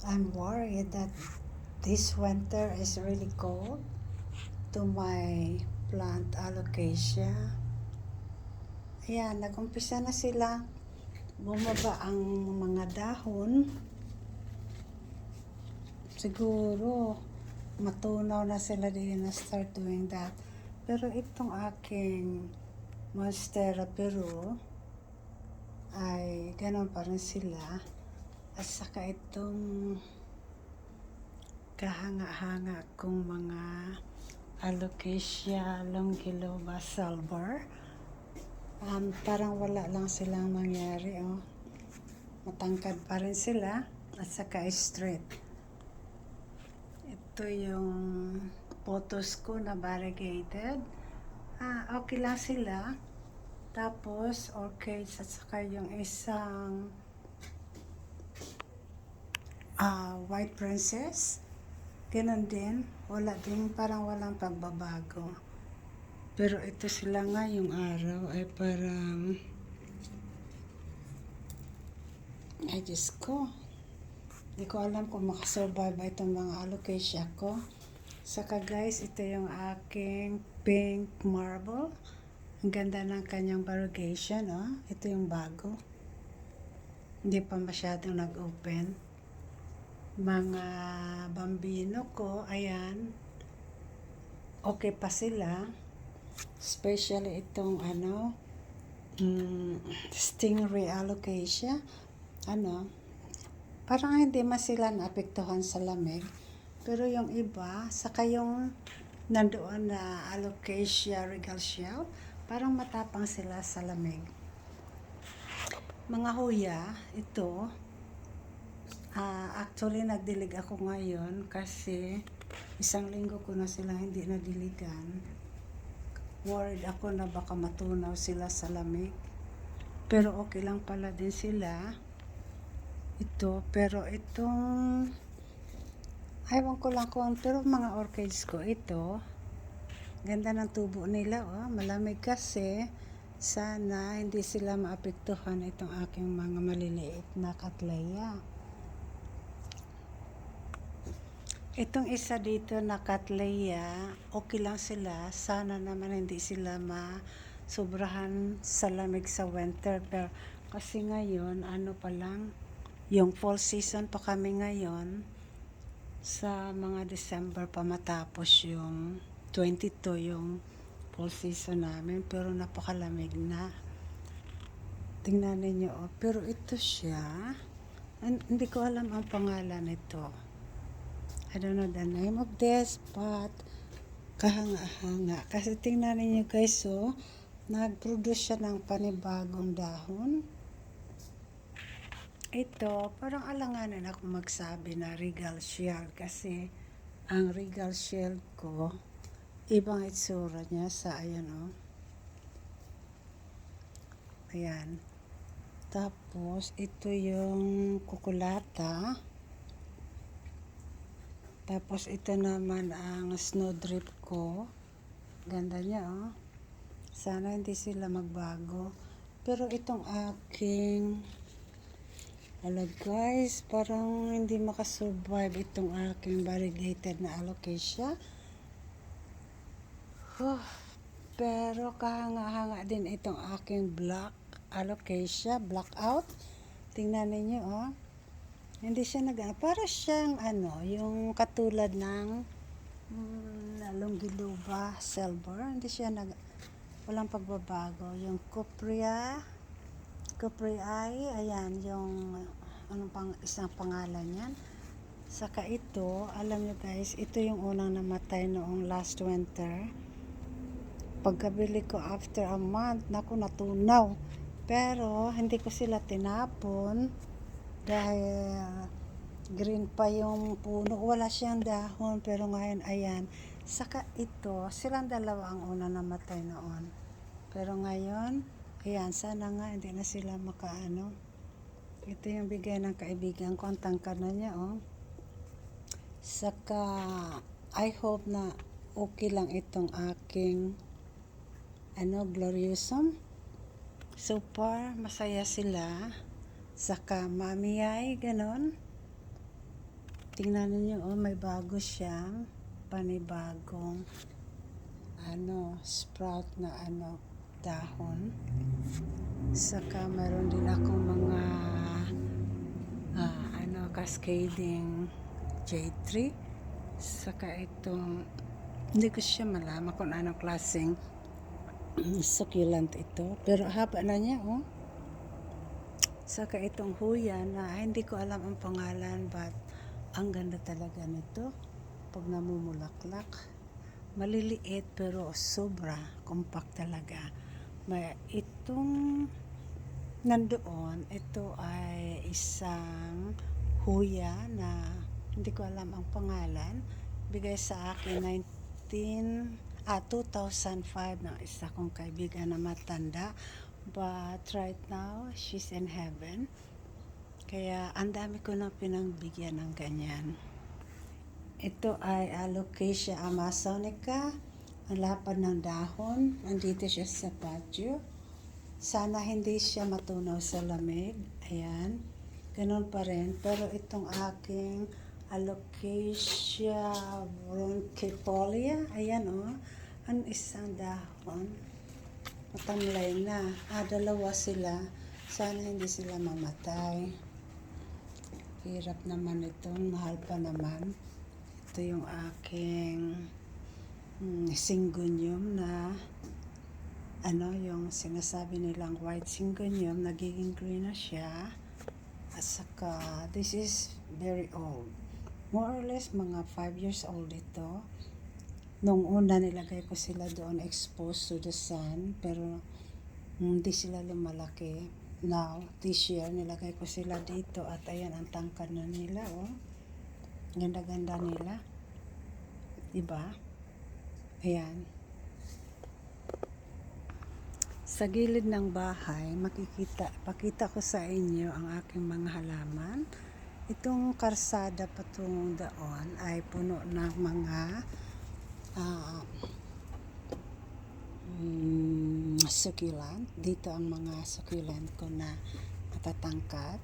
I'm worried that this winter is really cold to my plant alocasia. Ayan, nag-umpisa na sila bumaba ang mga dahon. Siguro matunaw na sila din na start doing that. Pero itong aking Monstera Peru ay ganon pa rin sila. At saka itong kahanga-hanga kong mga Alocasia longiloba silver, parang wala lang silang mangyari, oh. Matangkad pa rin sila at saka straight. Ito yung photos ko na variegated. Okay lang sila. Tapos orchids at saka yung isang white princess, ganun din, wala din, parang walang pagbabago. Pero ito sila ngayong araw ay parang, ay Diyos ko, hindi ko alam kung makasurvive ba itong mga alocasia ko. Saka guys, ito yung aking pink marble. Ang ganda ng kanyang variegation, oh. Ito yung bago. Hindi pa masyadong nag-open. Mga bambino ko, ayan, okay pa sila. Especially itong stingray alocasia. Parang hindi man sila naapektuhan sa lamig. Pero yung iba, saka yung nandoon na alocasia regal shell, parang matapang sila sa lamig. Mga huya, ito, actually nagdilig ako ngayon kasi isang linggo ko na sila hindi nadiligan. Worried ako na baka matunaw sila sa lamig. Pero okay lang pala din sila. Ito, pero itong, aywan ko lang kung, pero mga orchids ko ito, ganda ng tubo nila, oh. Malamig kasi, sana hindi sila maapektuhan itong aking mga maliliit na cattleya. Itong isa dito na cattleya, okay lang sila. Sana naman hindi sila sobrahan sa lamig sa winter. Pero kasi ngayon, pa lang, yung fall season pa kami ngayon. Sa mga December pa matapos yung 22 yung fall season namin. Pero napakalamig na. Tingnan ninyo, oh. Pero ito siya. Hindi ko alam ang pangalan nito. I don't know the name of this, but kahanga-hanga. Kasi tingnan niyo guys, so, nag-produce siya ng panibagong dahon. Ito, parang alanganin ako magsabi na regal shell kasi ang regal shell ko, ibang itsura niya sa, ayan, oh. Ayan. Tapos, ito yung kukulata. Tapos, ito naman ang snowdrip ko. Ganda niya, oh. Sana hindi sila magbago. Pero itong aking, guys, parang hindi makasurvive itong aking variegated na alocasia. Pero kahanga-hanga din itong aking black alocasia, blackout. Tingnan ninyo, oh. Hindi siya para siyang yung katulad ng longiloba silver. Hindi siya walang pagbabago. Yung Cuprea, ayan, yung isang pangalan yan. Saka ito, alam nyo guys, ito yung unang namatay noong last winter. Pagkabili ko after a month, naku, natunaw. Pero hindi ko sila tinapon dahil green pa yung puno, wala siyang dahon. Pero ngayon, ayan. Saka ito, silang dalawa ang una namatay noon. Pero ngayon, ayan, sana nga hindi na sila makaano. Ito yung bigay ng kaibigan ko, ang tangkad na niya, oh. Saka, I hope na okay lang itong aking gloriosum. So far, masaya sila. Saka, mamiyay, ganon. Tingnan niyo, oh, may bago siyang panibagong sprout na dahon. Saka meron din akong mga cascading jade tree. Saka itong, hindi ko siya malaman kung anong klaseng succulent ito. Pero haba na niya, oh. Saka itong huya na hindi ko alam ang pangalan, but ang ganda talaga nito pag namumulaklak. Maliliit pero sobra compact talaga. May itong nandoon, ito ay isang huya na hindi ko alam ang pangalan. Bigay sa akin 2005 ng isa kong kaibigan na matanda. But right now, she's in heaven. Kaya ang dami ko nang pinagbigyan ng ganyan. Ito ay Alocasia amazonica. Ang lapad ng dahon. Andito siya sa patio. Sana hindi siya matunaw sa lamig. Ayan. Ganun pa rin. Pero itong aking Alocasia bronchifolia. Ayan, oh. Ang isang dahon. Matamlay na. Dalawa sila. Sana hindi sila mamatay. Hirap naman ito. Mahal pa naman. Ito yung aking syngonium na yung sinasabi nilang white syngonium. Nagiging green na siya. At saka, this is very old. More or less, mga 5 years old ito. Nung una nilagay ko sila doon exposed to the sun, pero hindi sila lumalaki. Now, this year, nilagay ko sila dito at ayan ang tangkad na nila, oh. Ganda-ganda nila. Diba? Ayan. Sa gilid ng bahay, pakita ko sa inyo ang aking mga halaman. Itong karsada patungong doon ay puno ng mga succulent. Dito ang mga succulent ko na matatangkad.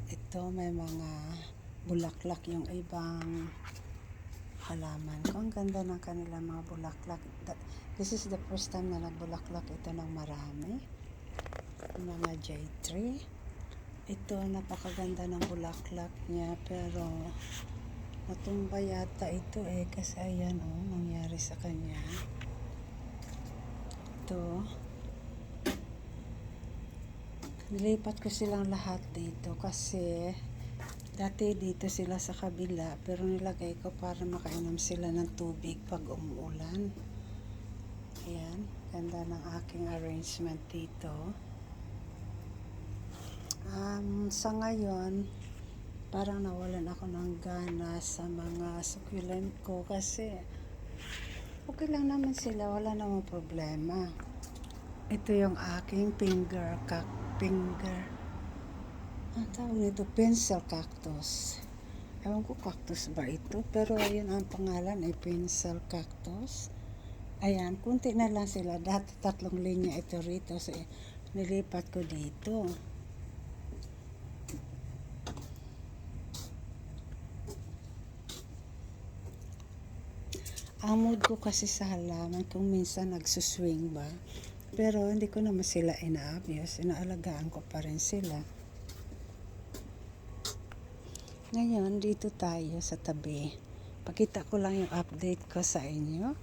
Ito may mga bulaklak yung ibang halaman ko. Ang ganda ng kanila mga bulaklak. This is the first time na nagbulaklak ito ng marami. Mga jade tree. Ito napakaganda ng bulaklak niya, pero natumba yata ito kasi ayan, oh, nangyari sa kanya. Ito, nilipat ko silang lahat dito kasi dati dito sila sa kabila, pero nilagay ko para makainom sila ng tubig pag umuulan. Ayan, ganda ng aking arrangement dito. Sa ngayon, parang nawalan ako ng gana sa mga succulent ko kasi okay lang naman sila, wala namang problema. Ito yung aking ang tawag nito, pencil cactus. Ewan ko cactus ba ito, pero ayun ang pangalan ay pencil cactus. Ayan, kunti na lang sila. Dati 3 linya ito rito, so nilipat ko dito. Ang mood ko kasi sa halaman kung minsan nagsuswing ba, pero hindi ko naman sila ina-abuse, inaalagaan ko pa rin sila. Ngayon, dito tayo sa tabi. Pakita ko lang yung update ko sa inyo.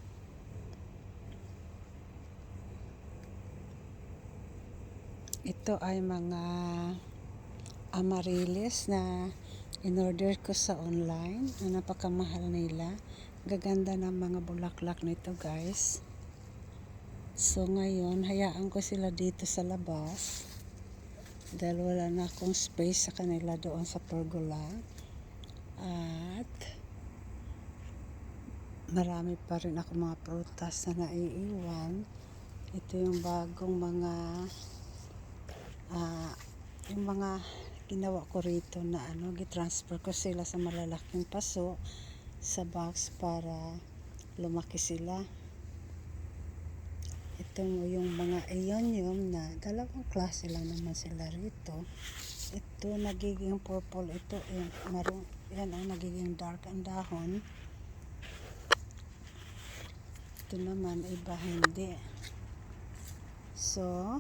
Ito ay mga amaryllis na in-order ko sa online. Napakamahal nila. Gaganda ng mga bulaklak nito, guys. So ngayon, hayaan ko sila dito sa labas dahil wala na akong space sa kanila doon sa pergola. At marami pa rin ako mga prutas na naiiwan. Ito yung bagong mga yung mga ginawa ko rito na gitransfer ko sila sa malalaking paso sa box para lumaki sila. Ito yung mga ionium na dalawang klase lang naman sila rito. ito nagiging purple ito eh. Yan ang nagiging dark ang dahon. Ito naman iba hindi. So